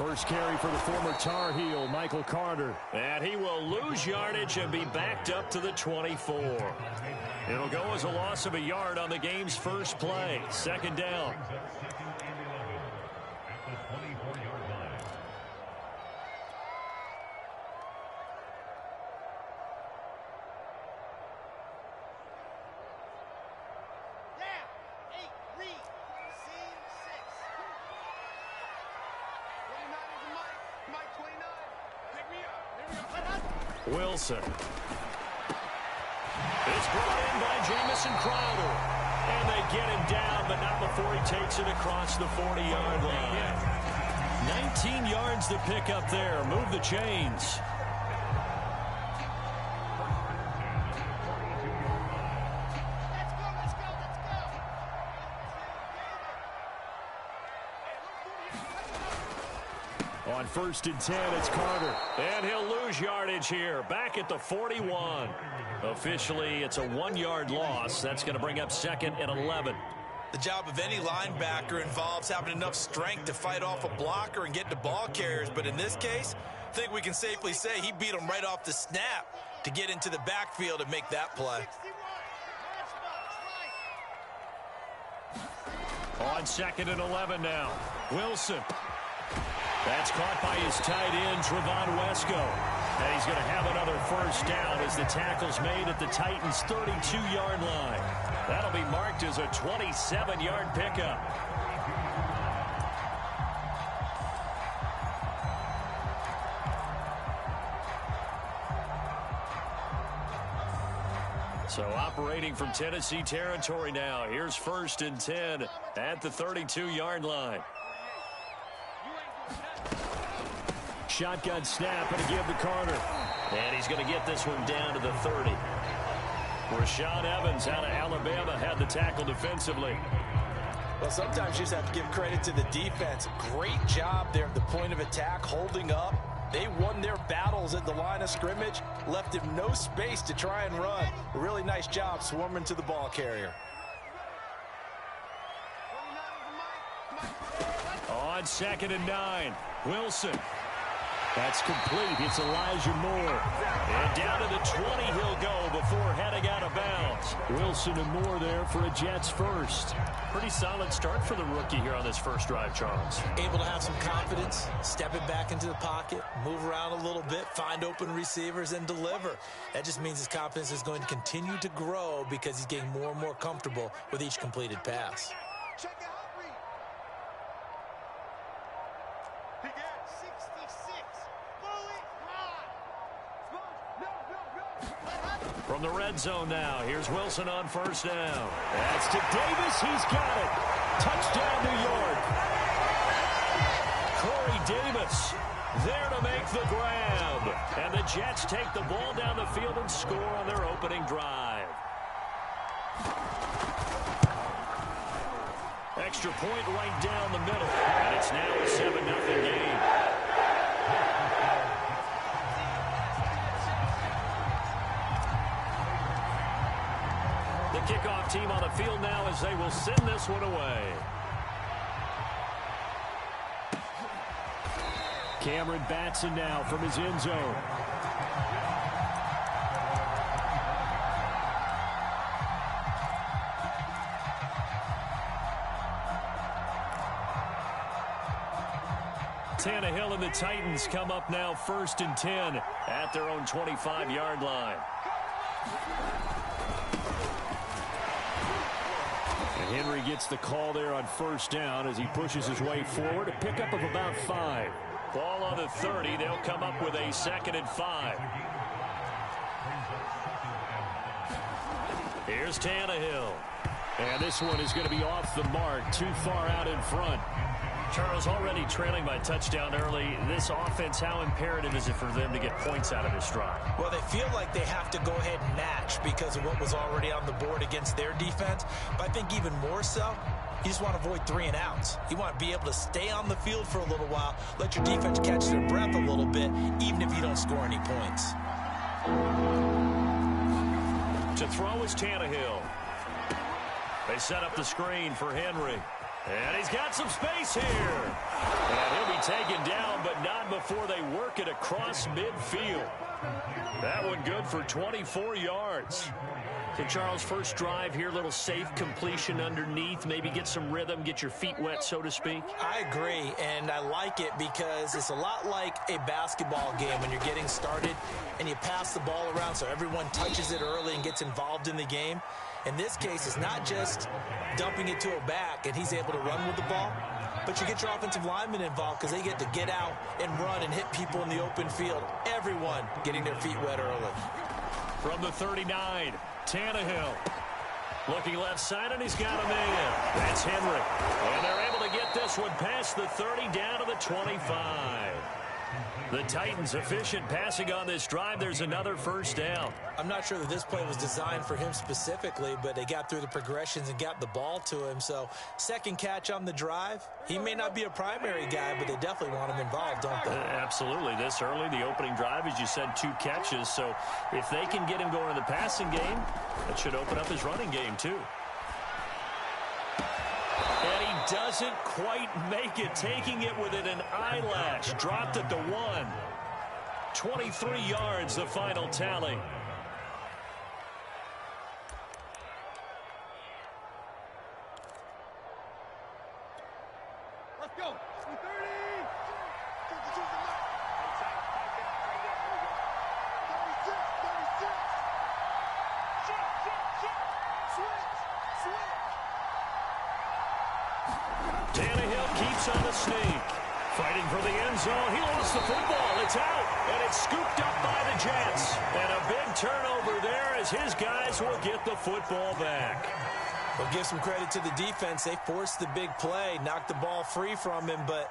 First carry for the former Tar Heel, Michael Carter. And he will lose yardage and be backed up to the 24. It'll go as a loss of a yard on the game's first play. Second down. Wilson. It's brought in by Jamison Crowder. And they get him down, but not before he takes it across the 40-yard line. 19 yards to pick up there. Move the chains. On 1st and 10, it's Carter. And he'll lose yardage here, back at the 41. Officially, it's a 1-yard loss. That's going to bring up 2nd and 11. The job of any linebacker involves having enough strength to fight off a blocker and get to ball carriers. But in this case, I think we can safely say he beat him right off the snap to get into the backfield and make that play. On 2nd and 11 now. Wilson. That's caught by his tight end, Trevon Wesco. And he's going to have another first down as the tackle's made at the Titans' 32-yard line. That'll be marked as a 27-yard pickup. So operating from Tennessee territory now. Here's 1st and 10 at the 32-yard line. Shotgun snap and a give to Carter. And he's going to get this one down to the 30. Rashaan Evans out of Alabama had the tackle defensively. Well, sometimes you just have to give credit to the defense. Great job there at the point of attack, holding up. They won their battles at the line of scrimmage, left him no space to try and run. A really nice job swarming to the ball carrier. On 2nd and 9, Wilson. That's complete. It's Elijah Moore. And down to the 20 he'll go before heading out of bounds. Wilson and Moore there for a Jets first. Pretty solid start for the rookie here on this first drive, Charles. Able to have some confidence, stepping back into the pocket, move around a little bit, find open receivers, and deliver. That just means his confidence is going to continue to grow because he's getting more and more comfortable with each completed pass. From the red zone now, here's Wilson on 1st down. That's to Davis. He's got it. Touchdown, New York. Corey Davis there to make the grab. And the Jets take the ball down the field and score on their opening drive. Extra point right down the middle. And it's now a 7-0 game. The kickoff team on the field now as they will send this one away. Cameron Batson now from his end zone. Tannehill and the Titans come up now 1st and 10 at their own 25-yard line. And Henry gets the call there on 1st down as he pushes his way forward. A pickup of about 5. Ball on the 30. They'll come up with a 2nd and 5. Here's Tannehill. And this one is going to be off the mark, too far out in front. Charles, already trailing by touchdown early. This offense, how imperative is it for them to get points out of this drive? Well, they feel like they have to go ahead and match because of what was already on the board against their defense. But I think even more so, you just want to avoid 3 and outs. You want to be able to stay on the field for a little while, let your defense catch their breath a little bit, even if you don't score any points. To throw is Tannehill. They set up the screen for Henry. And he's got some space here. And he'll be taken down, but not before they work it across midfield. That one good for 24 yards. So, Charles, first drive here, little safe completion underneath, maybe get some rhythm, get your feet wet, so to speak. I agree, and I like it because it's a lot like a basketball game when you're getting started and you pass the ball around so everyone touches it early and gets involved in the game. In this case, it's not just dumping it to a back and he's able to run with the ball, but you get your offensive linemen involved because they get to get out and run and hit people in the open field. Everyone getting their feet wet early. From the 39, Tannehill. Looking left side, and he's got a man. That's Henry. And they're able to get this one past the 30 down to the 25. The Titans efficient passing on this drive. There's another first down. I'm not sure that this play was designed for him specifically, but they got through the progressions and got the ball to him. So second catch on the drive. He may not be a primary guy, but they definitely want him involved, don't they? Absolutely. This early, the opening drive, as you said, 2 catches. So if they can get him going in the passing game, that should open up his running game too. And he doesn't quite make it, taking it within an eyelash. Dropped at the 1. 23 yards, the final tally. Let's go. 30. 36. Switch. Tannehill keeps on the sneak. Fighting for the end zone. He lost the football. It's out. And it's scooped up by the Jets. And a big turnover there as his guys will get the football back. Well, give some credit to the defense. They forced the big play, knocked the ball free from him, but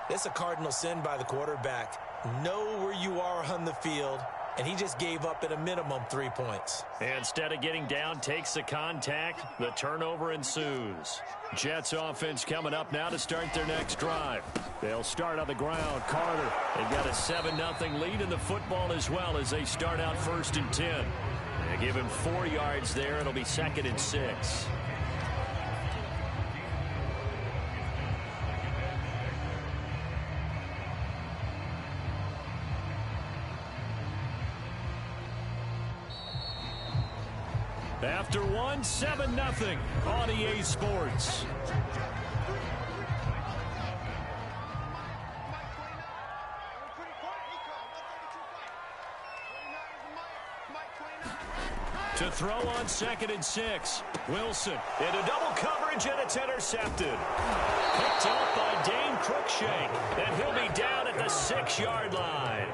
it's a cardinal sin by the quarterback. Know where you are on the field, and he just gave up at a minimum 3 points. Instead of getting down, takes the contact. The turnover ensues. Jets offense coming up now to start their next drive. They'll start on the ground. Carter, they've got a 7-0 lead in the football as well as they start out 1st and 10. They give him 4 yards there. It'll be 2nd and 6. After 1, 7-0 on EA Sports. To throw on 2nd and 6. Wilson into double coverage, and it's intercepted. Picked up by Dane Cruikshank, and he'll be down at the 6-yard line.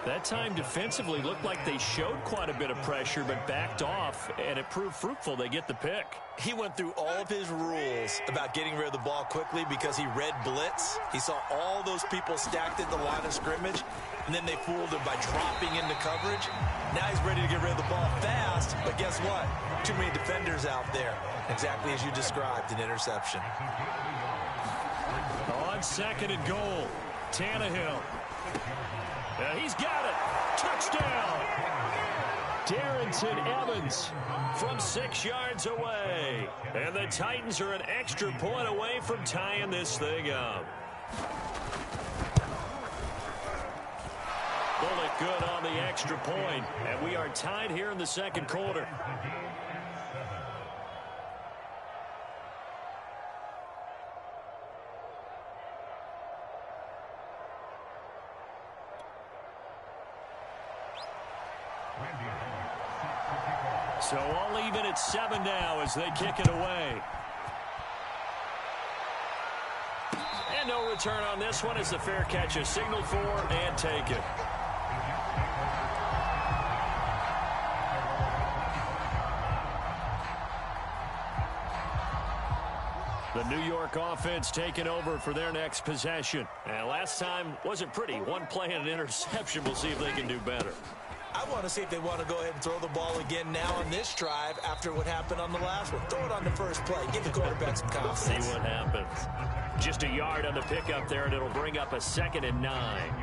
That time defensively looked like they showed quite a bit of pressure but backed off, and it proved fruitful. They get the pick. He went through all of his rules about getting rid of the ball quickly because he read blitz. He saw all those people stacked at the line of scrimmage, and then they fooled him by dropping into coverage. Now he's ready to get rid of the ball fast, but guess what? Too many defenders out there. Exactly as you described, an interception. On 2nd and goal, Tannehill. He's got it. Touchdown. Darrington Evans from 6 yards away. And the Titans are an extra point away from tying this thing up. Bullet good on the extra point. And we are tied here in the 2nd quarter. So all even at 7 now as they kick it away. And no return on this one as the fair catch is signaled for and taken. The New York offense taking over for their next possession. And last time wasn't pretty. One play and an interception. We'll see if they can do better. I want to see if they want to go ahead and throw the ball again now on this drive after what happened on the last one. Throw it on the first play. Give the quarterback some confidence. See what happens. Just a yard on the pickup there, and it'll bring up a 2nd and 9.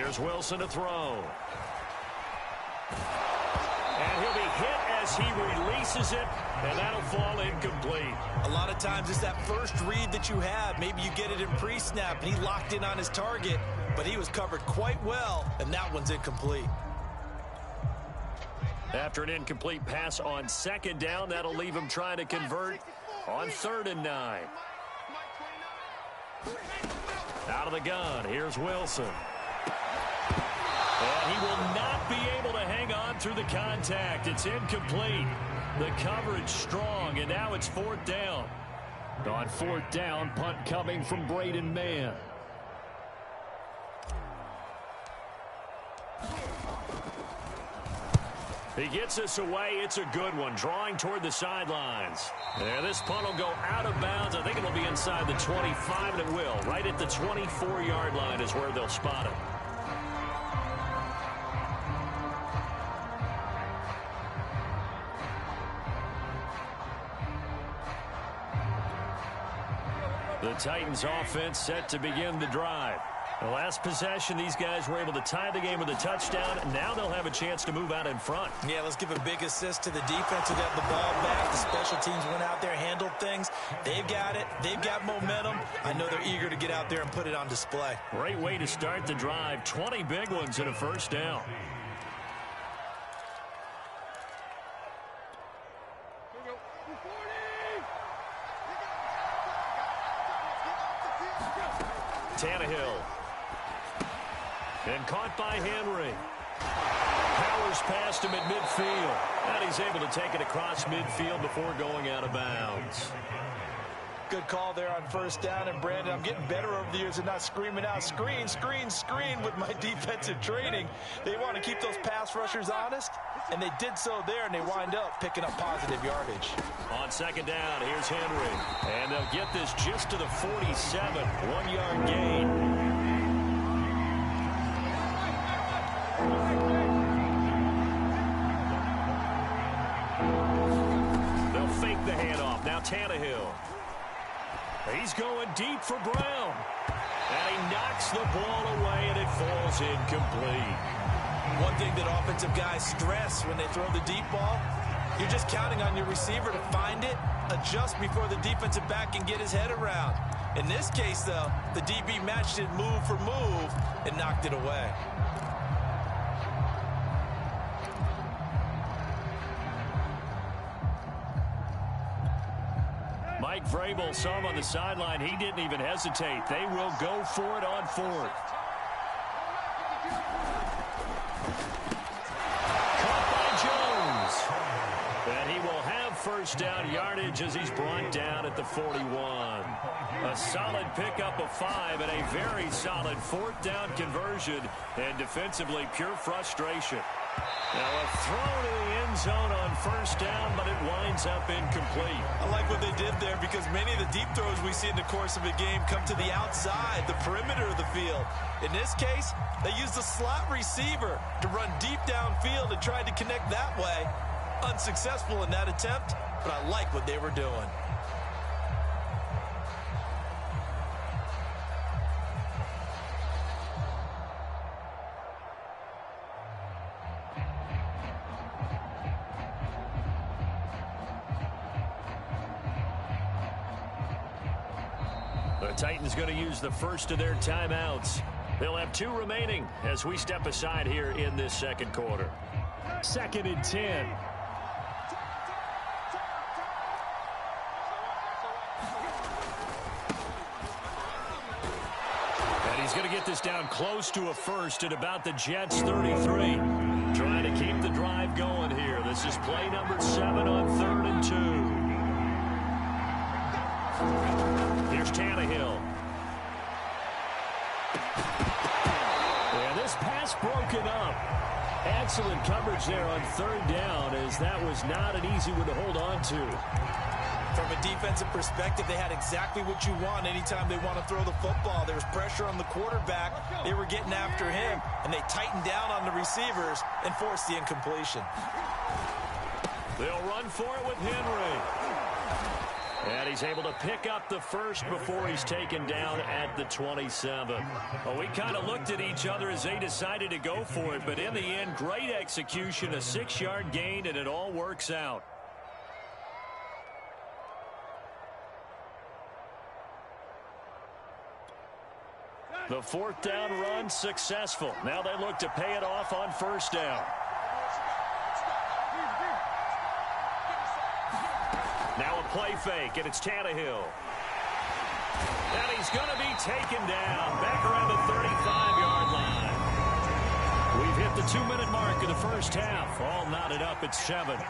Here's Wilson to throw. And he'll be hit as he releases it, and that'll fall incomplete. A lot of times it's that first read that you have. Maybe you get it in pre-snap, and he locked in on his target, but he was covered quite well, and that one's incomplete. After an incomplete pass on second down, that'll leave him trying to convert on 3rd and 9. Out of the gun, here's Wilson. And he will not be able to hang on through the contact. It's incomplete. The coverage strong, and now it's 4th down. On 4th down, punt coming from Braden Mann. He gets us away. It's a good one, drawing toward the sidelines. And this punt will go out of bounds. I think it'll be inside the 25, and it will. Right at the 24-yard line is where they'll spot it. The Titans offense set to begin the drive. The last possession, these guys were able to tie the game with a touchdown. Now they'll have a chance to move out in front. Yeah, let's give a big assist to the defense who got the ball back. The special teams went out there, handled things. They've got it. They've got momentum. I know they're eager to get out there and put it on display. Great way to start the drive. 20 big ones and a 1st down. Tannehill. And caught by Henry. Powers past him at midfield. And he's able to take it across midfield before going out of bounds. Good call there on 1st down. And, Brandon, I'm getting better over the years and not screaming out, screen, screen, screen with my defensive training. They want to keep those pass rushers honest, and they did so there, and they wind up picking up positive yardage. On 2nd down, here's Henry. And they'll get this just to the 47. 1-yard gain. They'll fake the handoff. Now Tannehill. He's going deep for Brown. And he knocks the ball away, and it falls incomplete. One thing that offensive guys stress when they throw the deep ball, you're just counting on your receiver to find it, adjust before the defensive back can get his head around. In this case, though, the DB matched it move for move and knocked it away. Mike Vrabel saw him on the sideline. He didn't even hesitate. They will go for it on 4th. Caught by Jones. And he will have 1st down yardage as he's brought down at the 41. A solid pickup of 5 and a very solid 4th down conversion. And defensively, pure frustration. Now a throw to the end zone on 1st down, but it winds up incomplete. I like what they did there because many of the deep throws we see in the course of a game come to the outside, the perimeter of the field. In this case, they used a slot receiver to run deep downfield and tried to connect that way. Unsuccessful in that attempt, but I like what they were doing. The Titans going to use the first of their timeouts. They'll have 2 remaining as we step aside here in this 2nd quarter. 2nd and 10. And he's going to get this down close to a 1st at about the Jets' 33. Trying to keep the drive going here. This is play number 7 on 3rd and 2. Here's Tannehill. And this pass broken up. Excellent coverage there on 3rd down, as that was not an easy one to hold on to. From a defensive perspective, they had exactly what you want anytime they want to throw the football. There was pressure on the quarterback. They were getting after him, and they tightened down on the receivers and forced the incompletion. They'll run for it with Henry. And he's able to pick up the first before he's taken down at the 27. Well, we kind of looked at each other as they decided to go for it, but in the end, great execution, a 6-yard gain, and it all works out. The 4th down run successful. Now they look to pay it off on 1st down. Now a play fake, and it's Tannehill. And he's going to be taken down back around the 35-yard line. We've hit the 2-minute mark of the first half. All knotted up at 7.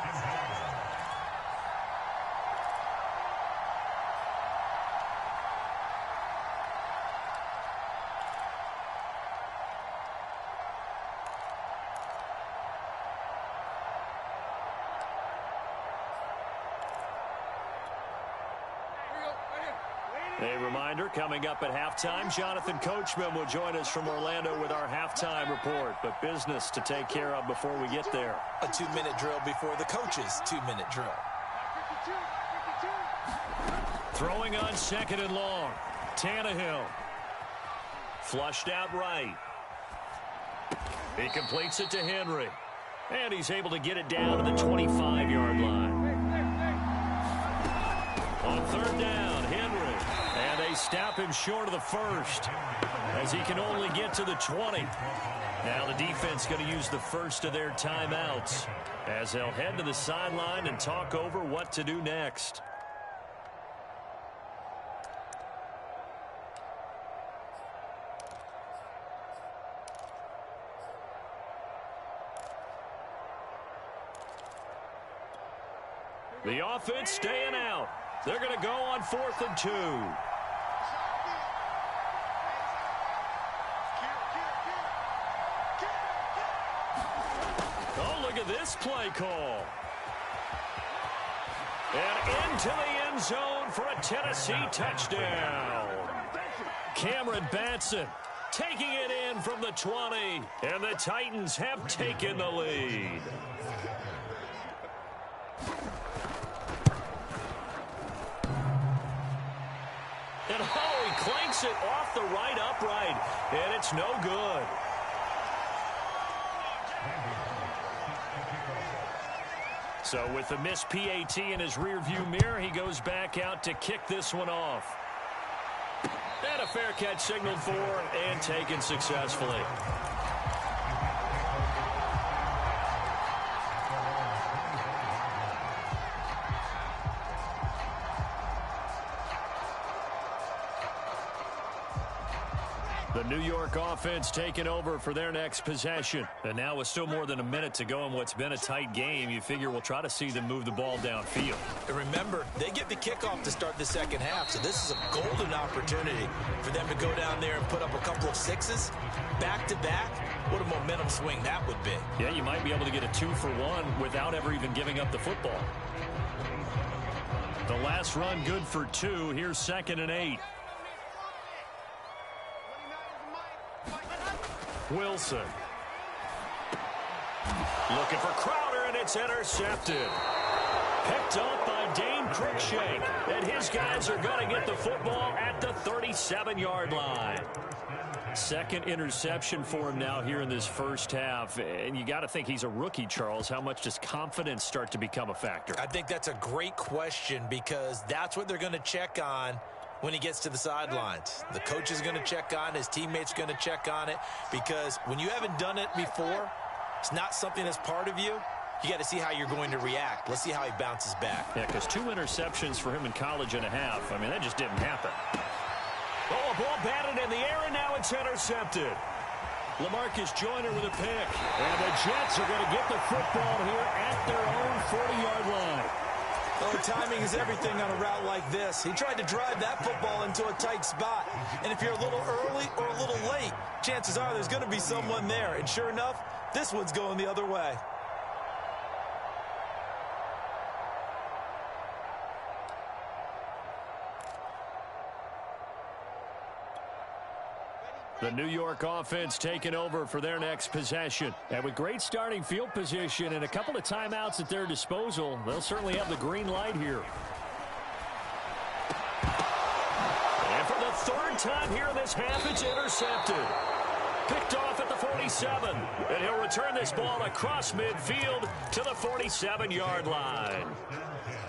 A reminder, coming up at halftime, Jonathan Coachman will join us from Orlando with our halftime report. But business to take care of before we get there. A 2-minute drill before the coach's 2-minute drill. Throwing on 2nd and long. Tannehill. Flushed out right. He completes it to Henry. And he's able to get it down to the 25-yard line. On 3rd down, Henry. And they stop him short of the first as he can only get to the 20. Now the defense going to use the first of their timeouts as they'll head to the sideline and talk over what to do next. The offense staying out. They're going to go on 4th and 2. Oh, look at this play call. And into the end zone for a Tennessee touchdown. Cameron Batson taking it in from the 20. And the Titans have taken the lead. And oh, he clanks it off the right upright, and it's no good. So with the missed PAT in his rearview mirror, he goes back out to kick this one off. And a fair catch signaled for and taken successfully. The New York offense taking over for their next possession. And now with still more than a minute to go in what's been a tight game, you figure we'll try to see them move the ball downfield. And remember, they get the kickoff to start the second half, so this is a golden opportunity for them to go down there and put up a couple of sixes back-to-back. What a momentum swing that would be. Yeah, you might be able to get a 2-for-1 without ever even giving up the football. The last run good for 2. Here's 2nd and 8. Wilson. Looking for Crowder, and it's intercepted. Picked up by Dane Cruikshank. And his guys are going to get the football at the 37-yard line. Second interception for him now here in this first half. And you got to think he's a rookie, Charles. How much does confidence start to become a factor? I think that's a great question because that's what they're going to check on when he gets to the sidelines. The coach is going to check on it. His teammates going to check on it because when you haven't done it before, it's not something that's part of you. You got to see how you're going to react. Let's see how he bounces back. Yeah, because 2 interceptions for him in college and a half. I mean, that just didn't happen. Oh, a ball batted in the air, and now it's intercepted. LaMarcus Joyner with a pick. And the Jets are going to get the football here at their own 40-yard line. Oh, timing is everything on a route like this. He tried to drive that football into a tight spot. And if you're a little early or a little late, chances are there's going to be someone there. And sure enough, this one's going the other way. The New York offense taking over for their next possession. And with great starting field position and a couple of timeouts at their disposal, they'll certainly have the green light here. time here in this half. It's intercepted. Picked off at the 47. And he'll return this ball across midfield to the 47-yard line.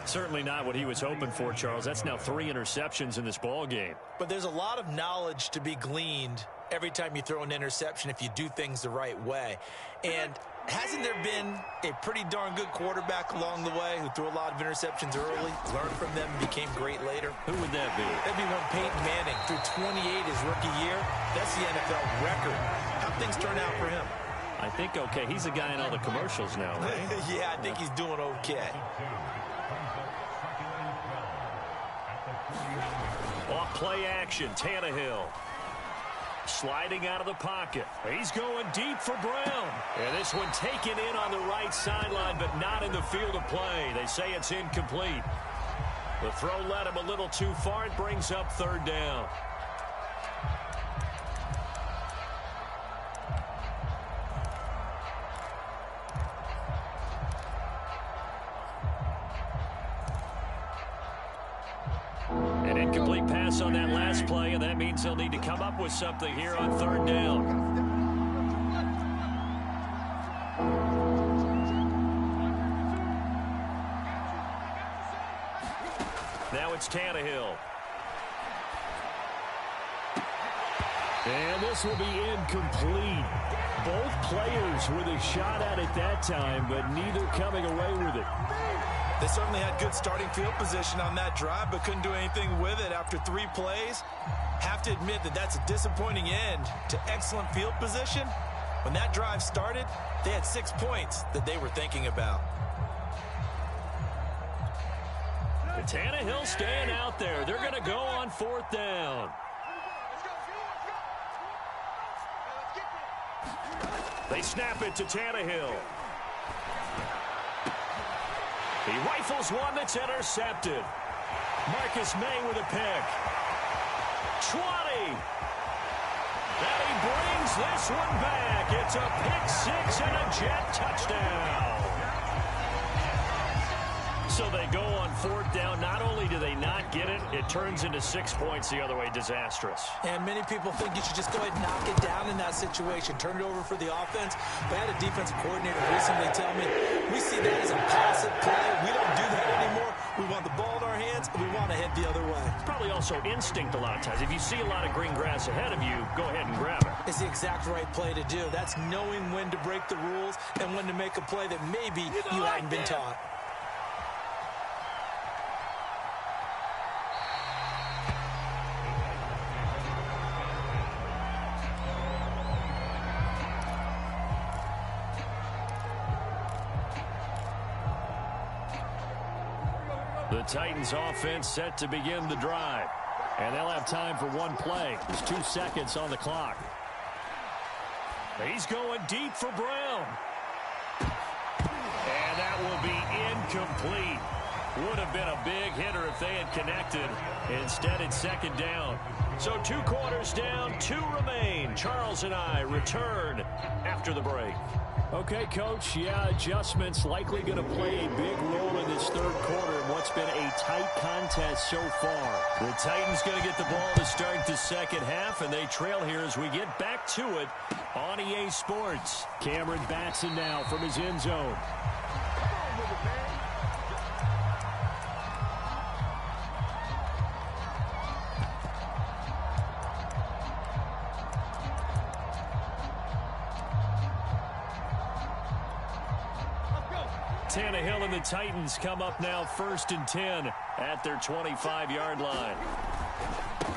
Certainly not what he was hoping for, Charles. That's now 3 interceptions in this ball game. But there's a lot of knowledge to be gleaned every time you throw an interception if you do things the right way. And hasn't there been a pretty darn good quarterback along the way who threw a lot of interceptions early, learned from them, and became great later? Who would that be? That'd be one Peyton Manning. Threw 28 his rookie year. That's the NFL record. How'd things turn out for him? I think okay. He's the guy in all the commercials now, right? Yeah, I think he's doing okay. Off play action, Tannehill. Sliding out of the pocket. He's going deep for Brown. And this one taken in on the right sideline, but not in the field of play. They say it's incomplete. The throw led him a little too far. It brings up 3rd down. An incomplete pass on that last play, and that means they'll need to come up with something here on 3rd down. Now it's Tannehill. And this will be incomplete. Both players with a shot at it that time, but neither coming away with it. They certainly had good starting field position on that drive, but couldn't do anything with it after 3 plays. Have to admit that that's a disappointing end to excellent field position. When that drive started, they had 6 points that they were thinking about. Tannehill staying out there. They're going to go on 4th down. They snap it to Tannehill. He rifles one that's intercepted. Marcus May with a pick. 20. And he brings this one back. It's a pick 6 and a Jet touchdown. So they go on 4th down. Not only do they not get it, it turns into 6 points the other way. Disastrous. And many people think you should just go ahead and knock it down in that situation. Turn it over for the offense. But I had a defensive coordinator recently tell me, we see that as a passive play. We don't do that anymore. We want the ball in our hands, and we want to head the other way. It's probably also instinct a lot of times. If you see a lot of green grass ahead of you, go ahead and grab it. It's the exact right play to do. That's knowing when to break the rules and when to make a play that maybe you hadn't been taught. The Titans offense set to begin the drive. And they'll have time for one play. There's 2 seconds on the clock. He's going deep for Brown. And that will be incomplete. Would have been a big hitter if they had connected. Instead, it's 2nd down. So 2 quarters down, 2 remain. Charles and I return after the break. Okay, Coach, yeah, adjustments likely going to play a big role in this 3rd quarter in what's been a tight contest so far. The Titans going to get the ball to start the 2nd half, and they trail here as we get back to it on EA Sports. Cameron Batson now from his end zone. Tannehill and the Titans come up now 1st and 10 at their 25-yard line.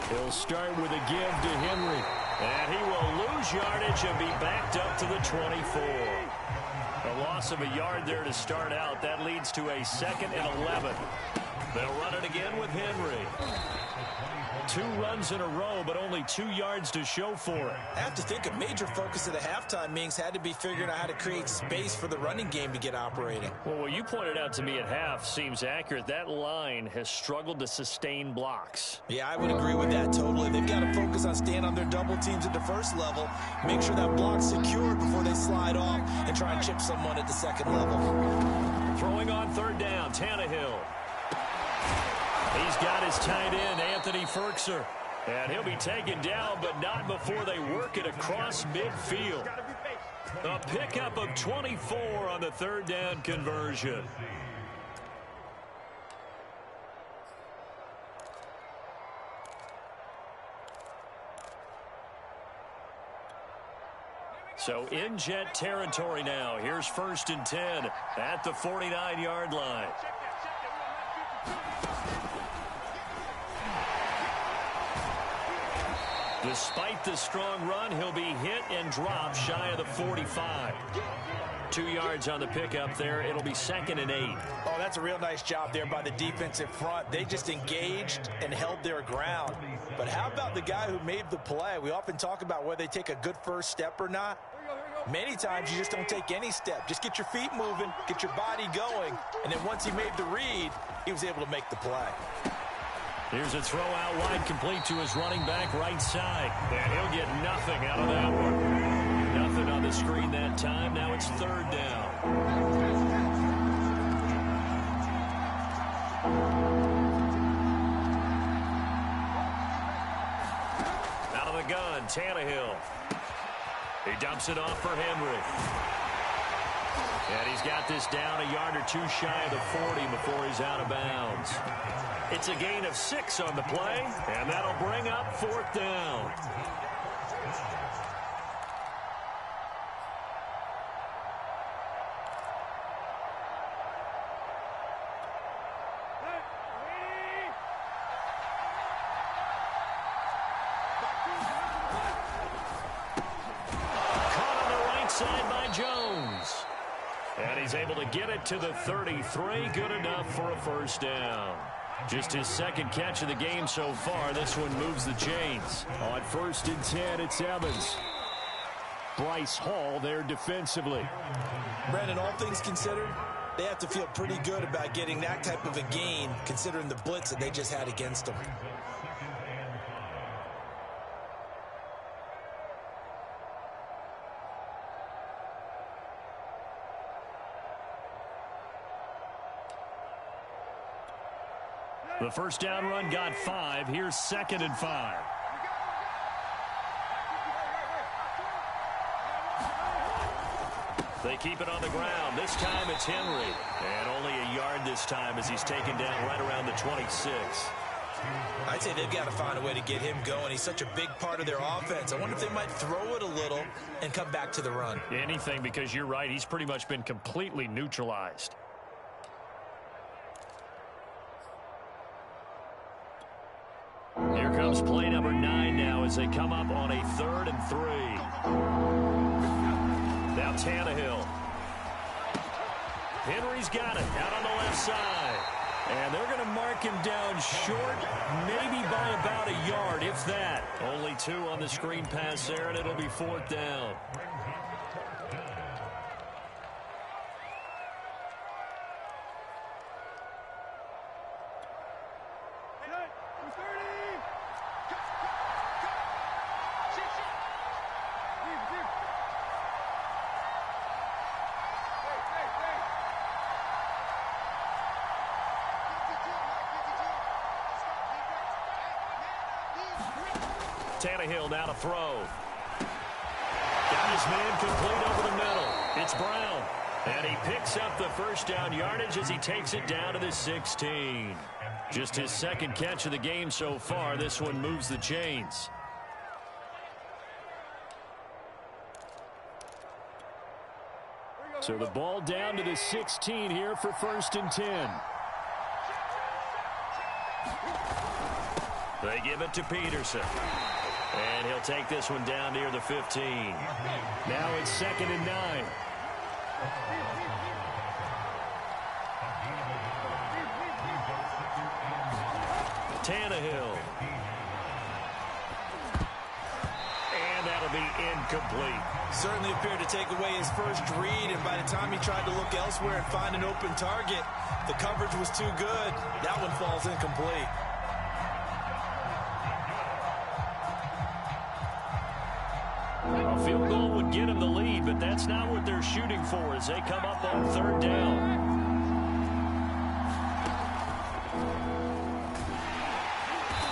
He'll start with a give to Henry. And he will lose yardage and be backed up to the 24. A loss of a yard there to start out. That leads to a 2nd and 11. They'll run it again with Henry. 2 runs in a row, but only 2 yards to show for it. I have to think a major focus of the halftime meetings had to be figuring out how to create space for the running game to get operating. Well, what you pointed out to me at half seems accurate. That line has struggled to sustain blocks. Yeah, I would agree with that totally. They've got to focus on staying on their double teams at the 1st level, make sure that block's secured before they slide off and try and chip someone at the 2nd level. Throwing on 3rd down, Tannehill. He's got his tight end, Anthony Ferkser. And he'll be taken down, but not before they work it across midfield. A pickup of 24 on the third down conversion. So in Jet territory now. Here's 1st and 10 at the 49-yard line. Despite the strong run, he'll be hit and dropped shy of the 45. 2 yards on the pickup there. It'll be 2nd and 8. Oh, that's a real nice job there by the defensive front. They just engaged and held their ground. But how about the guy who made the play? We often talk about whether they take a good first step or not. Many times you just don't take any step. Just get your feet moving, get your body going, and then once he made the read, he was able to make the play. Here's a throw out wide, complete to his running back right side. And he'll get nothing out of that one. Nothing on the screen that time. Now it's 3rd down. Out of the gun, Tannehill. He dumps it off for Henry. And he's got this down a yard or two shy of the 40 before he's out of bounds. It's a gain of 6 on the play, and that'll bring up 4th down. Side by Jones. And he's able to get it to the 33. Good enough for a 1st down. Just his 2nd catch of the game so far. This one moves the chains. On 1st and 10, it's Evans. Bryce Hall there defensively. Brandon, all things considered, they have to feel pretty good about getting that type of a gain considering the blitz that they just had against them. The 1st down run got 5. Here's 2nd and 5. They keep it on the ground. This time it's Henry. And only a yard this time as he's taken down right around the 26. I'd say they've got to find a way to get him going. He's such a big part of their offense. I wonder if they might throw it a little and come back to the run. Anything, because you're right. He's pretty much been completely neutralized. Here comes play number 9 now as they come up on a 3rd and 3. Now Tannehill. Henry's got it out on the left side. And they're going to mark him down short, maybe by about a yard, if that. Only 2 on the screen pass there, and it'll be 4th down. Tannehill now to throw. Got his man complete over the middle. It's Brown. And he picks up the 1st down yardage as he takes it down to the 16. Just his 2nd catch of the game so far. This one moves the chains. So the ball down to the 16 here for 1st and 10. They give it to Peterson. And he'll take this one down near the 15. Now it's 2nd and 9. Tannehill. And that'll be incomplete. Certainly appeared to take away his first read, and by the time he tried to look elsewhere and find an open target, the coverage was too good. That one falls incomplete. A field goal would get him the lead, but that's not what they're shooting for as they come up on 3rd down.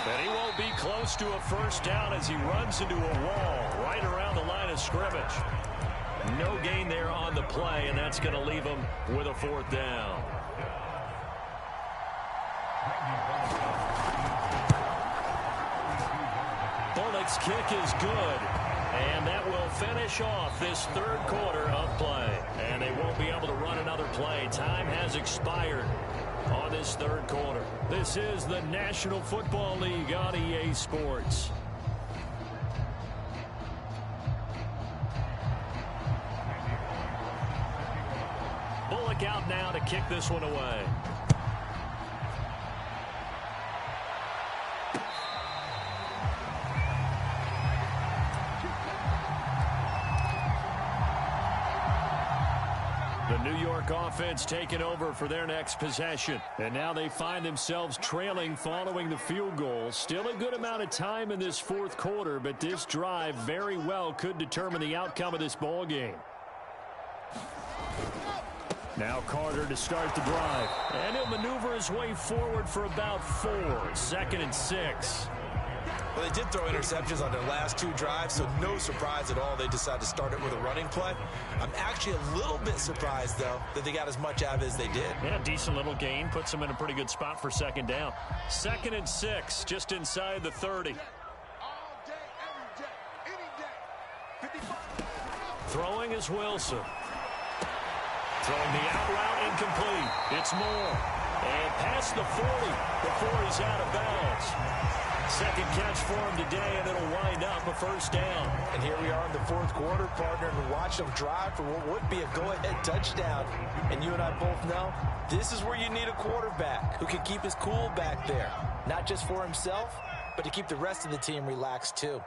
And he won't be close to a first down as he runs into a wall right around the line of scrimmage. No gain there on the play, and that's going to leave him with a fourth down. Bullock's kick is good, and that will finish off this third quarter of play. And they won't be able to run another play. Time has expired on this third quarter. This is the National Football League on EA Sports. Bullock out now to kick this one away. The New York offense taking over for their next possession. And now they find themselves trailing following the field goal. Still a good amount of time in this fourth quarter, but this drive very well could determine the outcome of this ball game. Now Carter to start the drive. And he'll maneuver his way forward for about 4. 2nd and 6. Well, they did throw interceptions on their last 2 drives, so no surprise at all they decided to start it with a running play. I'm actually a little bit surprised, though, that they got as much out of it as they did. Yeah, decent little gain. Puts them in a pretty good spot for 2nd down. 2nd and 6, just inside the 30. All day, every day, any day. 55. Throwing is Wilson. Throwing the out route incomplete. It's Moore. And past the 40 before he's out of bounds. Second catch for him today, and it'll wind up a first down. And here we are in the fourth quarter, partner, and watch them drive for what would be a go-ahead touchdown. And you and I both know this is where you need a quarterback who can keep his cool back there. Not just for himself, but to keep the rest of the team relaxed, too.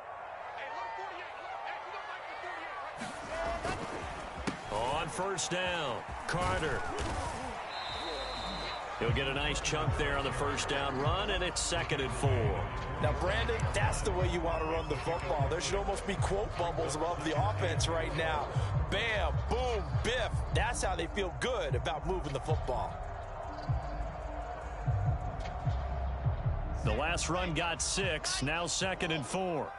On first down, Carter. He'll get a nice chunk there on the first down run, and it's 2nd and 4. Now, Brandon, that's the way you want to run the football. There should almost be quote bubbles above the offense right now. Bam, boom, biff. That's how they feel good about moving the football. The last run got 6, now 2nd and 4.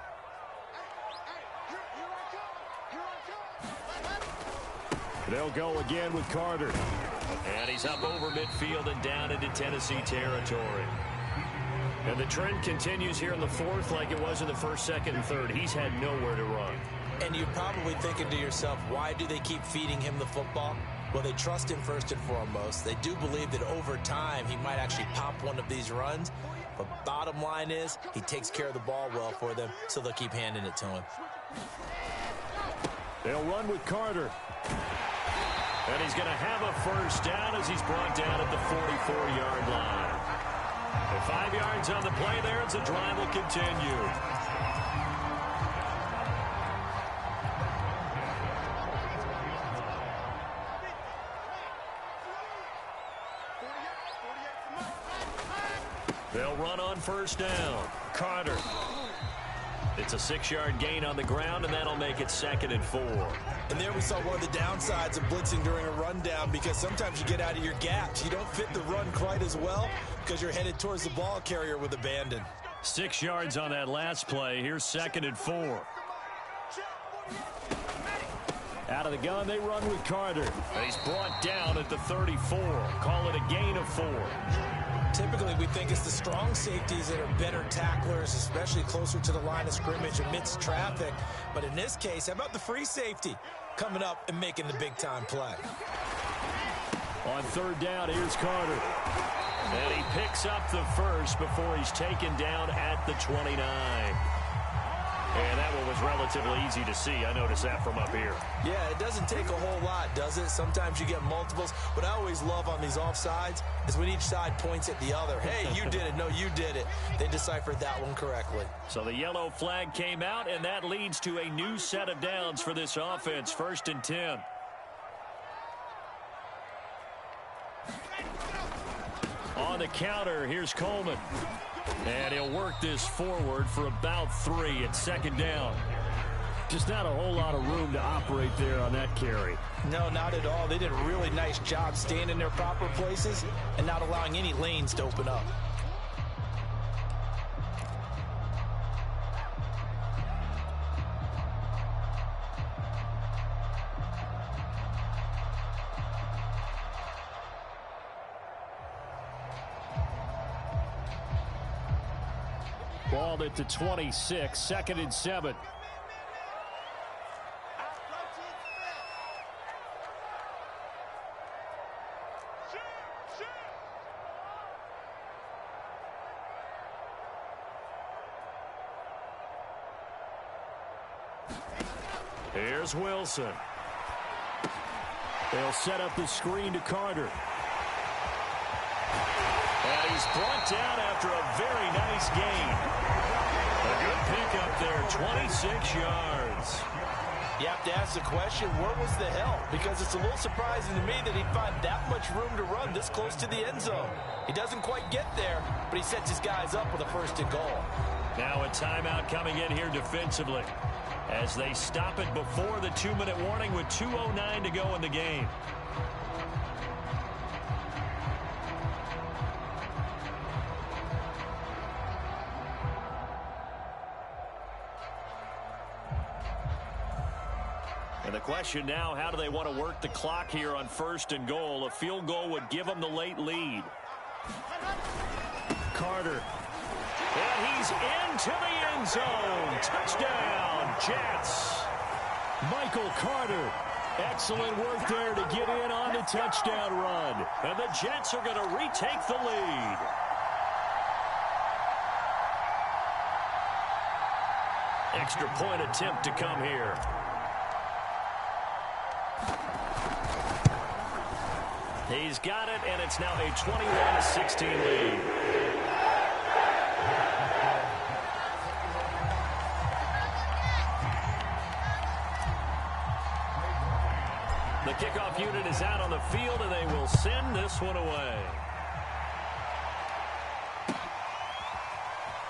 They'll go again with Carter. And he's up over midfield and down into Tennessee territory. And the trend continues here in the fourth like it was in the first, second, and third. He's had nowhere to run. And you're probably thinking to yourself, why do they keep feeding him the football? Well, they trust him first and foremost. They do believe that over time he might actually pop one of these runs. But bottom line is he takes care of the ball well for them, so they'll keep handing it to him. They'll run with Carter. And he's going to have a first down as he's brought down at the 44-yard line. And 5 yards on the play there as the drive will continue. They'll run on first down. Carter. It's a 6-yard gain on the ground, and that'll make it 2nd and 4. And there we saw one of the downsides of blitzing during a rundown, because sometimes you get out of your gaps. You don't fit the run quite as well because you're headed towards the ball carrier with abandon. 6 yards on that last play. Here's 2nd and 4. Out of the gun, they run with Carter. And he's brought down at the 34. Call it a gain of 4. Typically, we think it's the strong safeties that are better tacklers, especially closer to the line of scrimmage amidst traffic. But in this case, how about the free safety coming up and making the big-time play? On third down, here's Carter. And he picks up the first before he's taken down at the 29. And that one was relatively easy to see. I noticed that from up here. Yeah, it doesn't take a whole lot, does it? Sometimes you get multiples. What I always love on these offsides is when each side points at the other. Hey, you did it. No, you did it. They deciphered that one correctly. So the yellow flag came out, and that leads to a new set of downs for this offense. 1st and 10. On the counter, here's Coleman. And he'll work this forward for about 3 at 2nd down. Just not a whole lot of room to operate there on that carry. No, not at all. They did a really nice job staying in their proper places and not allowing any lanes to open up. Ball at the 26, 2nd and 7. Here's Wilson. They'll set up the screen to Carter. And he's brought down after a very nice gain. A good pickup there, 26 yards. You have to ask the question, where was the help? Because it's a little surprising to me that he'd find that much room to run this close to the end zone. He doesn't quite get there, but he sets his guys up with a 1st and goal. Now a timeout coming in here defensively, as they stop it before the 2-minute warning with 2:09 to go in the game. And the question now, how do they want to work the clock here on 1st and goal? A field goal would give them the late lead. Carter. And he's into the end zone. Touchdown, Jets. Michael Carter. Excellent work there to get in on the touchdown run. And the Jets are going to retake the lead. Extra point attempt to come here. He's got it, and it's now a 21-16 lead. The kickoff unit is out on the field, and they will send this one away.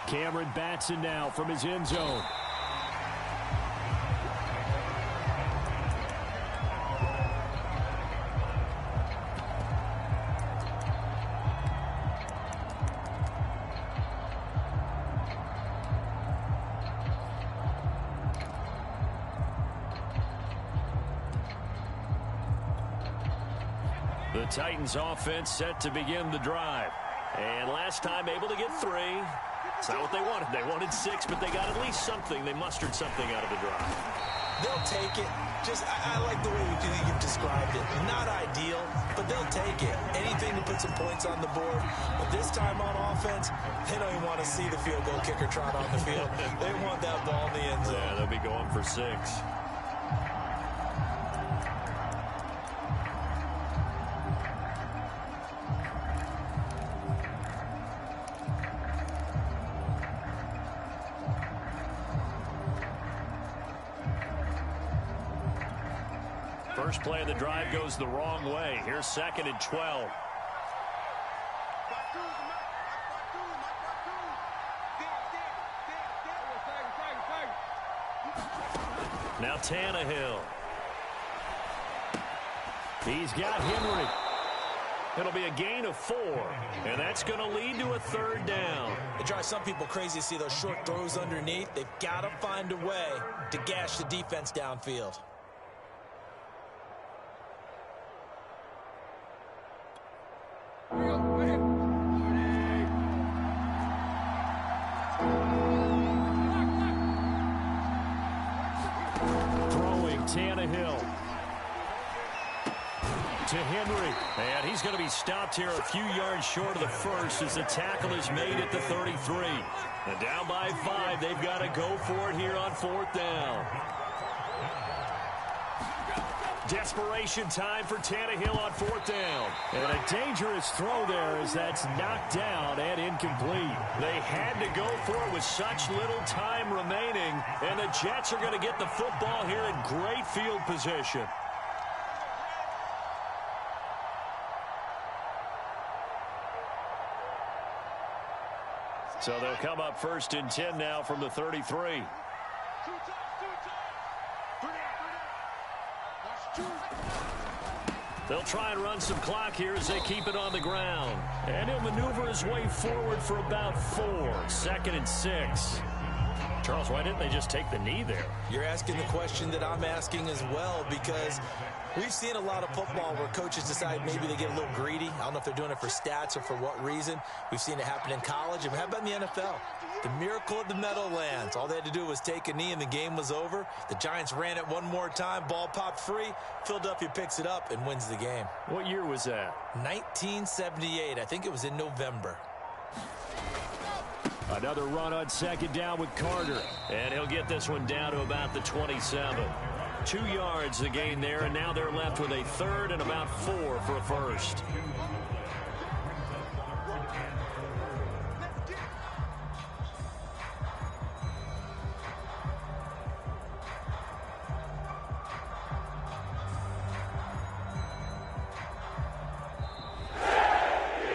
Cameron Batson now from his end zone. The Titans offense set to begin the drive. And last time able to get 3. It's not what they wanted. They wanted 6, but they got at least something. They mustered something out of the drive. They'll take it. I like the way you've described it. Not ideal, but they'll take it. Anything to put some points on the board. But this time on offense, they don't even want to see the field goal kicker trot on the field. They want that ball in the end zone. Yeah, they'll be going for 6. First play of the drive goes the wrong way. Here's 2nd and 12. Now Tannehill. He's got Henry. It'll be a gain of 4, and that's going to lead to a 3rd down. It drives some people crazy to see those short throws underneath. They've got to find a way to gash the defense downfield. Tannehill to Henry. And he's going to be stopped here a few yards short of the 1st as the tackle is made at the 33. And down by 5, they've got to go for it here on 4th down. Desperation time for Tannehill on 4th down. And a dangerous throw there as that's knocked down and incomplete. They had to go for it with such little time remaining. And the Jets are going to get the football here in great field position. So they'll come up 1st and 10 now from the 33. They'll try and run some clock here as they keep it on the ground. And he'll maneuver his way forward for about 4. 2nd and 6. Charles, why didn't they just take the knee there? You're asking the question that I'm asking as well, because we've seen a lot of football where coaches decide maybe they get a little greedy. I don't know if they're doing it for stats or for what reason. We've seen it happen in college. And how about in the NFL? The miracle of the Meadowlands. All they had to do was take a knee and the game was over. The Giants ran it one more time. Ball popped free. Philadelphia picks it up and wins the game. What year was that? 1978. I think it was in November. Another run on second down with Carter. And he'll get this one down to about the 27. 2 yards the gain there, and now they're left with a third and about 4 for a first.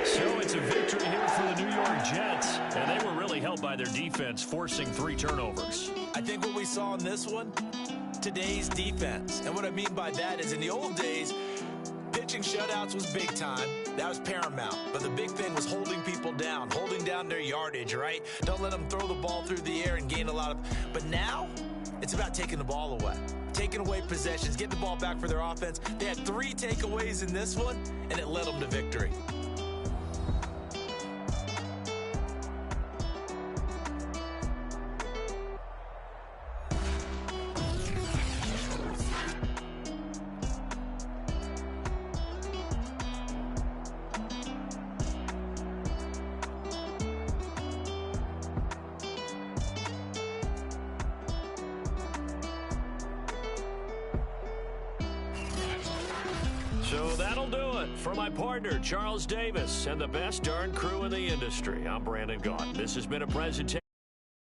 So it's a victory here for the New York Jets, and they were really helped by their defense, forcing 3 turnovers. I think what we saw in this one, today's defense. And what I mean by that is in the old days, pitching shutouts was big time. That was paramount. But the big thing was holding people down, holding down their yardage, right? Don't let them throw the ball through the air and gain a lot of... But now, it's about taking the ball away. Taking away possessions, getting the ball back for their offense. They had 3 takeaways in this one, and it led them to victory. So that'll do it. For my partner, Charles Davis, and the best darn crew in the industry, I'm Brandon Gaudin. This has been a presentation.